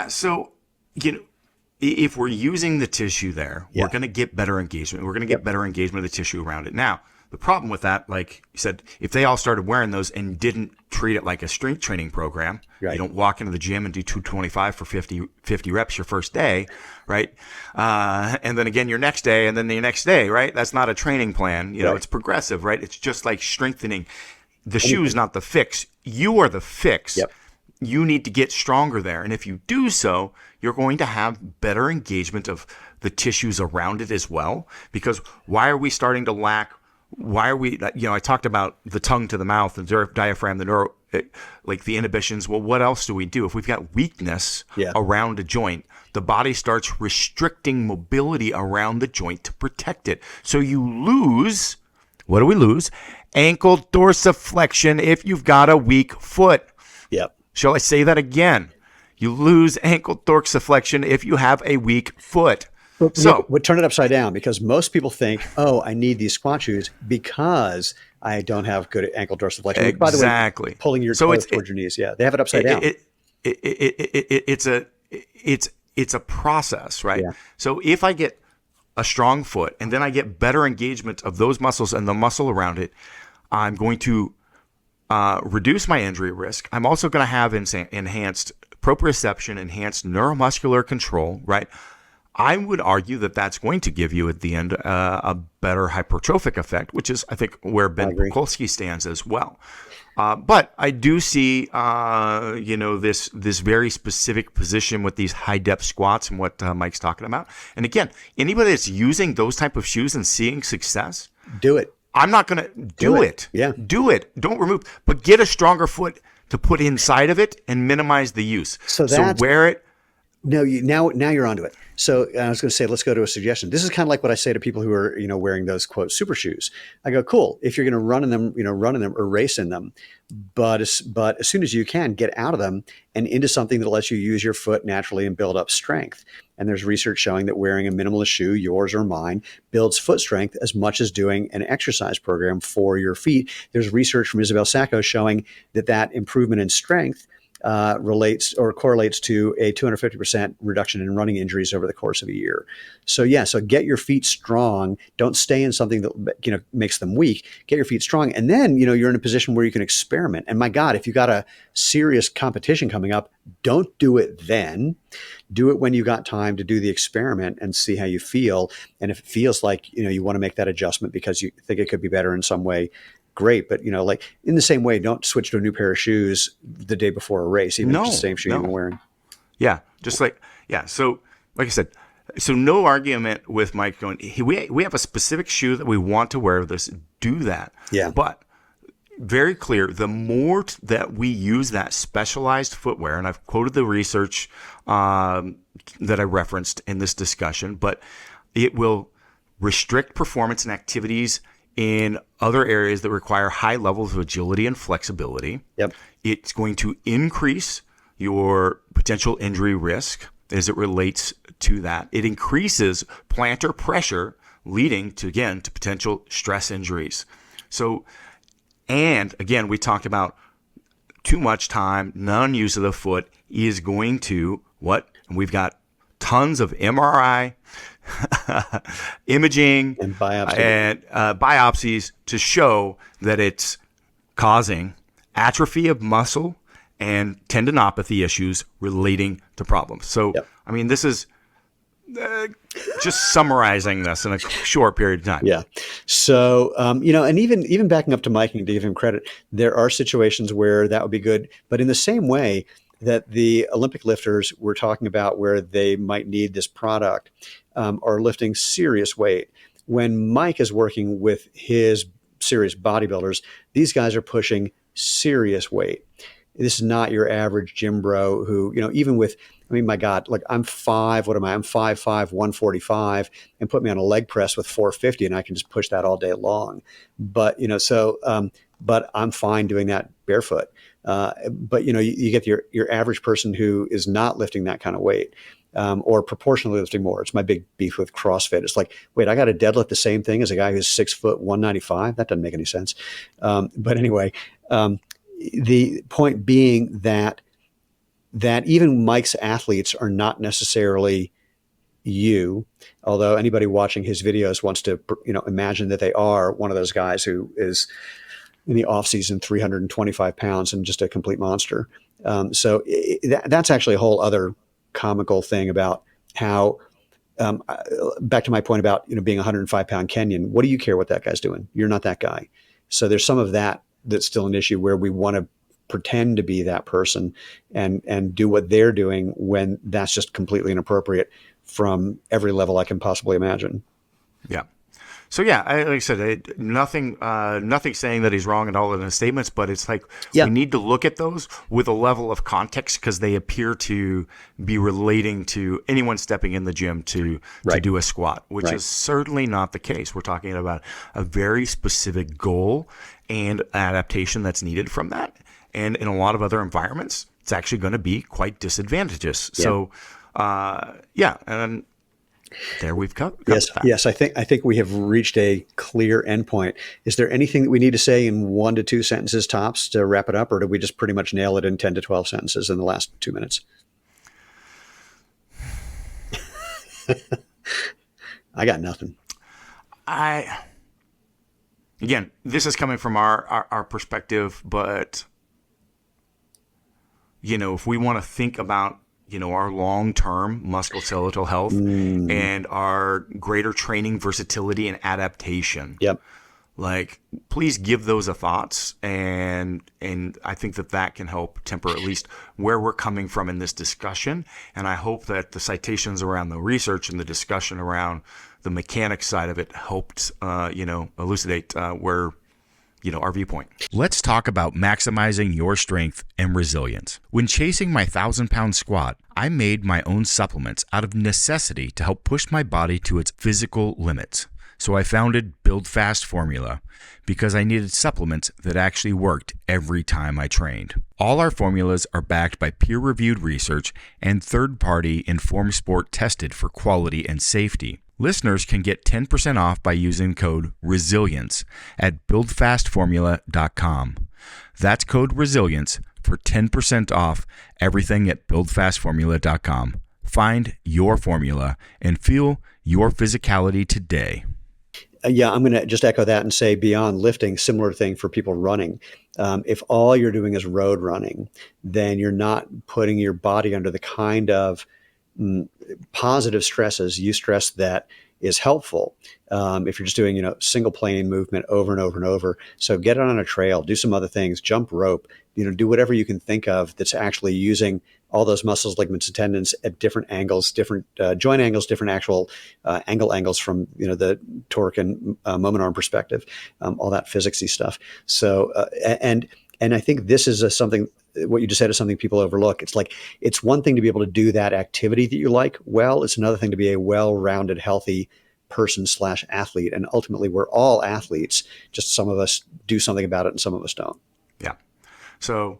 Speaker 2: So if we're using the tissue there, we're going to get better engagement. We're going to get better engagement of the tissue around it. Now, the problem with that, like you said, if they all started wearing those and didn't treat it like a strength training program, you don't walk into the gym and do 225 for 50 reps your first day, right? And then again your next day, and then the next day, right? That's not a training plan. It's progressive, right? It's just like strengthening. The shoe is not the fix. You are the fix.
Speaker 3: Yep.
Speaker 2: You need to get stronger there. And if you do so, you're going to have better engagement of the tissues around it as well. Because why are we starting to lack? Why are we, I talked about the tongue to the mouth, the diaphragm, like the inhibitions. Well, what else do we do? If we've got weakness around a joint, the body starts restricting mobility around the joint to protect it. So you lose, what do we lose? Ankle dorsiflexion if you've got a weak foot.
Speaker 3: Yep.
Speaker 2: Shall I say that again? You lose ankle dorsiflexion if you have a weak foot.
Speaker 3: So we'll turn it upside down, because most people think, I need these squat shoes because I don't have good ankle dorsiflexion.
Speaker 2: Exactly.
Speaker 3: By the way, pulling your toes towards your knees. Yeah, they have it upside down.
Speaker 2: It's a process, right?
Speaker 3: Yeah.
Speaker 2: So if I get a strong foot and then I get better engagement of those muscles and the muscle around it, I'm going to reduce my injury risk. I'm also going to have enhanced proprioception, enhanced neuromuscular control, right? I would argue that that's going to give you at the end a better hypertrophic effect, which is, I think, where Ben Pakulski stands as well. But I do see, this very specific position with these high depth squats and what Mike's talking about. And again, anybody that's using those type of shoes and seeing success,
Speaker 3: do it.
Speaker 2: I'm not going to do it.
Speaker 3: Yeah, do
Speaker 2: it. Don't remove, but get a stronger foot to put inside of it and minimize the use. So wear it.
Speaker 3: No, now you're onto it. So I was going to say, let's go to a suggestion. This is kind of like what I say to people who are, wearing those quote super shoes. I go, cool. If you're going to run in them or race in them, but as soon as you can, get out of them and into something that lets you use your foot naturally and build up strength. And there's research showing that wearing a minimalist shoe, yours or mine, builds foot strength as much as doing an exercise program for your feet. There's research from Isabel Sacco showing that improvement in strength relates or correlates to a 250% reduction in running injuries over the course of a year. So get your feet strong. Don't stay in something that makes them weak. Get your feet strong, and then you're in a position where you can experiment. And my God, if you got a serious competition coming up, don't do it then. Do it when you got time to do the experiment and see how you feel. And if it feels like you want to make that adjustment because you think it could be better in some way, great. But like in the same way, don't switch to a new pair of shoes the day before a race, even if it's the same shoe you've been wearing.
Speaker 2: Yeah, So like I said, so no argument with Mike going, we have a specific shoe that we want to wear with us. Do that.
Speaker 3: Yeah.
Speaker 2: But very clear. The more that we use that specialized footwear, and I've quoted the research that I referenced in this discussion, but it will restrict performance and activities in other areas that require high levels of agility and flexibility.
Speaker 3: Yep.
Speaker 2: It's going to increase your potential injury risk as it relates to that. It increases plantar pressure, leading to, again, to potential stress injuries. So, and again, we talked about too much time, non-use of the foot is going to what? And we've got tons of MRI, imaging,
Speaker 3: And biopsy.
Speaker 2: Biopsies to show that it's causing atrophy of muscle and tendinopathy issues relating to problems. So,
Speaker 3: Yep.
Speaker 2: I mean, this is just summarizing this in a short period of time.
Speaker 3: Yeah. So, and even backing up to Mike and to give him credit, there are situations where that would be good. But in the same way that the Olympic lifters we're talking about where they might need this product are lifting serious weight. When Mike is working with his serious bodybuilders, these guys are pushing serious weight. This is not your average gym bro who, even with, my God, like I'm 5', what am I? I'm 5'5", 145, and put me on a leg press with 450 and I can just push that all day long. But, but I'm fine doing that barefoot. But, you get your average person who is not lifting that kind of weight. Or proportionally lifting more. It's my big beef with CrossFit. It's like, wait, I got to deadlift the same thing as a guy who's 6 foot, 195. That doesn't make any sense. But anyway, the point being that even Mike's athletes are not necessarily you, although anybody watching his videos wants to, imagine that they are one of those guys who is in the off season 325 pounds and just a complete monster. So that's actually a whole other comical thing about how, back to my point about, being a 105-pound Kenyan, what do you care what that guy's doing? You're not that guy. So there's some of that that's still an issue where we want to pretend to be that person and do what they're doing when that's just completely inappropriate from every level I can possibly imagine.
Speaker 2: Yeah. So yeah, like I said, nothing saying that he's wrong at all in his statements, but it's like we need to look at those with a level of context because they appear to be relating to anyone stepping in the gym to do a squat, which is certainly not the case. We're talking about a very specific goal and adaptation that's needed from that. And in a lot of other environments, it's actually going to be quite disadvantageous. Yeah. So, and there we've come.
Speaker 3: Yes. I think we have reached a clear endpoint. Is there anything that we need to say in 1 to 2 sentences tops to wrap it up, or did we just pretty much nail it in 10 to 12 sentences in the last 2 minutes? I got nothing.
Speaker 2: Again, this is coming from our perspective, but if we want to think about our long-term musculoskeletal health and our greater training versatility and adaptation.
Speaker 3: Yep.
Speaker 2: Like, please give those a thoughts, and I think that can help temper at least where we're coming from in this discussion. And I hope that the citations around the research and the discussion around the mechanics side of it helped, elucidate where our viewpoint. Let's talk about maximizing your strength and resilience. When chasing my 1,000-pound squat, I made my own supplements out of necessity to help push my body to its physical limits. So I founded Build Fast Formula because I needed supplements that actually worked every time I trained. All our formulas are backed by peer-reviewed research and third-party informed sport tested for quality and safety. Listeners can get 10% off by using code RESILIENCE at buildfastformula.com. That's code RESILIENCE for 10% off everything at buildfastformula.com. Find your formula and feel your physicality today.
Speaker 3: I'm going to just echo that and say beyond lifting, similar thing for people running. If all you're doing is road running, then you're not putting your body under the kind of positive stresses. You stress that is helpful. If you're just doing, single plane movement over and over and over. So get on a trail, do some other things, jump rope, do whatever you can think of that's actually using all those muscles, ligaments, and tendons at different angles, different joint angles, different actual angles from, the torque and moment arm perspective, all that physicsy stuff. So, and I think this is something, what you just said is something people overlook. It's like, it's one thing to be able to do that activity that you like well. It's another thing to be a well-rounded, healthy person/athlete. And ultimately, we're all athletes. Just some of us do something about it and some of us don't.
Speaker 2: Yeah. So,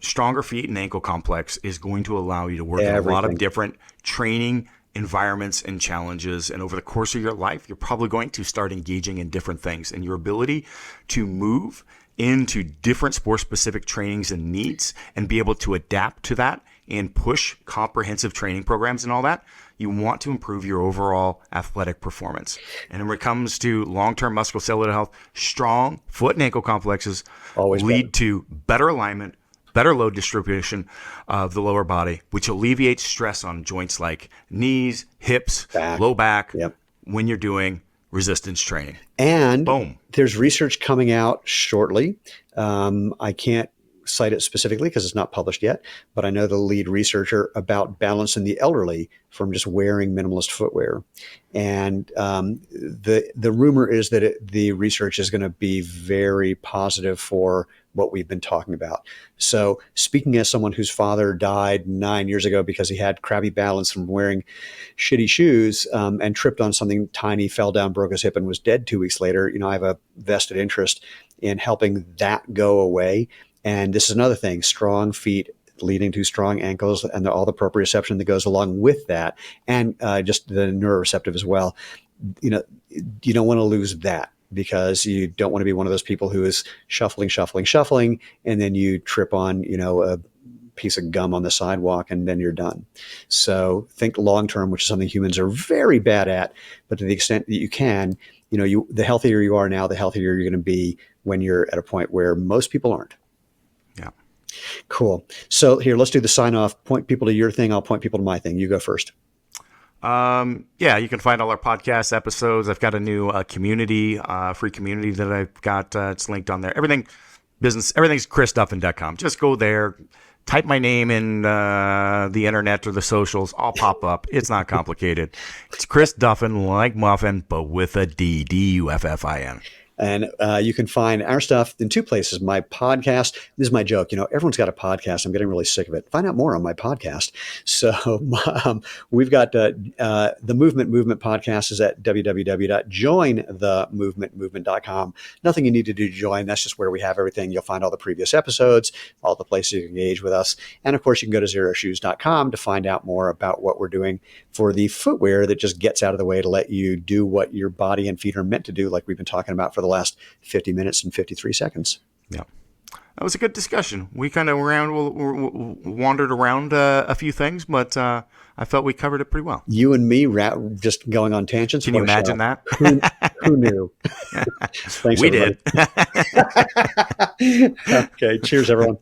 Speaker 2: stronger feet and ankle complex is going to allow you to work in a lot of different training environments and challenges. And over the course of your life, you're probably going to start engaging in different things. And your ability to move into different sport-specific trainings and needs and be able to adapt to that and push comprehensive training programs and all that, you want to improve your overall athletic performance. And when it comes to long-term musculoskeletal health, strong foot and ankle complexes always lead to better alignment, better load distribution of the lower body, which alleviates stress on joints like knees, hips, low back, when you're doing resistance training.
Speaker 3: And
Speaker 2: boom,
Speaker 3: there's research coming out shortly. I can't cite it specifically because it's not published yet, but I know the lead researcher about balance in the elderly from just wearing minimalist footwear. And the rumor is that the research is going to be very positive for what we've been talking about. So speaking as someone whose father died 9 years ago because he had crabby balance from wearing shitty shoes and tripped on something tiny, fell down, broke his hip, and was dead 2 weeks later, I have a vested interest in helping that go away. And this is another thing, strong feet leading to strong ankles and all the proprioception that goes along with that. And just the neuroreceptive as well. You don't want to lose that because you don't want to be one of those people who is shuffling, and then you trip on, a piece of gum on the sidewalk and then you're done. So think long-term, which is something humans are very bad at, but to the extent that you can, the healthier you are now, the healthier you're going to be when you're at a point where most people aren't.
Speaker 2: Yeah.
Speaker 3: Cool. So here, let's do the sign off. Point people to your thing. I'll point people to my thing. You go first.
Speaker 2: You can find all our podcast episodes. I've got a new community, free community that I've got. It's linked on there. Everything's chrisduffin.com. Just go there, type my name in the internet or the socials. I'll pop up. It's not complicated. It's Chris Duffin, like muffin, but with a D, Duffin.
Speaker 3: And you can find our stuff in two places. My podcast, this is my joke, everyone's got a podcast. I'm getting really sick of it. Find out more on my podcast. So we've got the Movement podcast is at www.jointhemovementmovement.com. Nothing you need to do to join. That's just where we have everything. You'll find all the previous episodes, all the places you can engage with us. And of course, you can go to zeroshoes.com to find out more about what we're doing for the footwear that just gets out of the way to let you do what your body and feet are meant to do, like we've been talking about for the last 50 minutes and 53 seconds.
Speaker 2: Yeah. That was a good discussion. We kind of wandered around a few things, but I felt we covered it pretty well.
Speaker 3: You and me just going on tangents.
Speaker 2: Can you imagine that?
Speaker 3: Who knew? Thanks,
Speaker 2: we
Speaker 3: everybody.
Speaker 2: did.
Speaker 3: Okay. Cheers, everyone.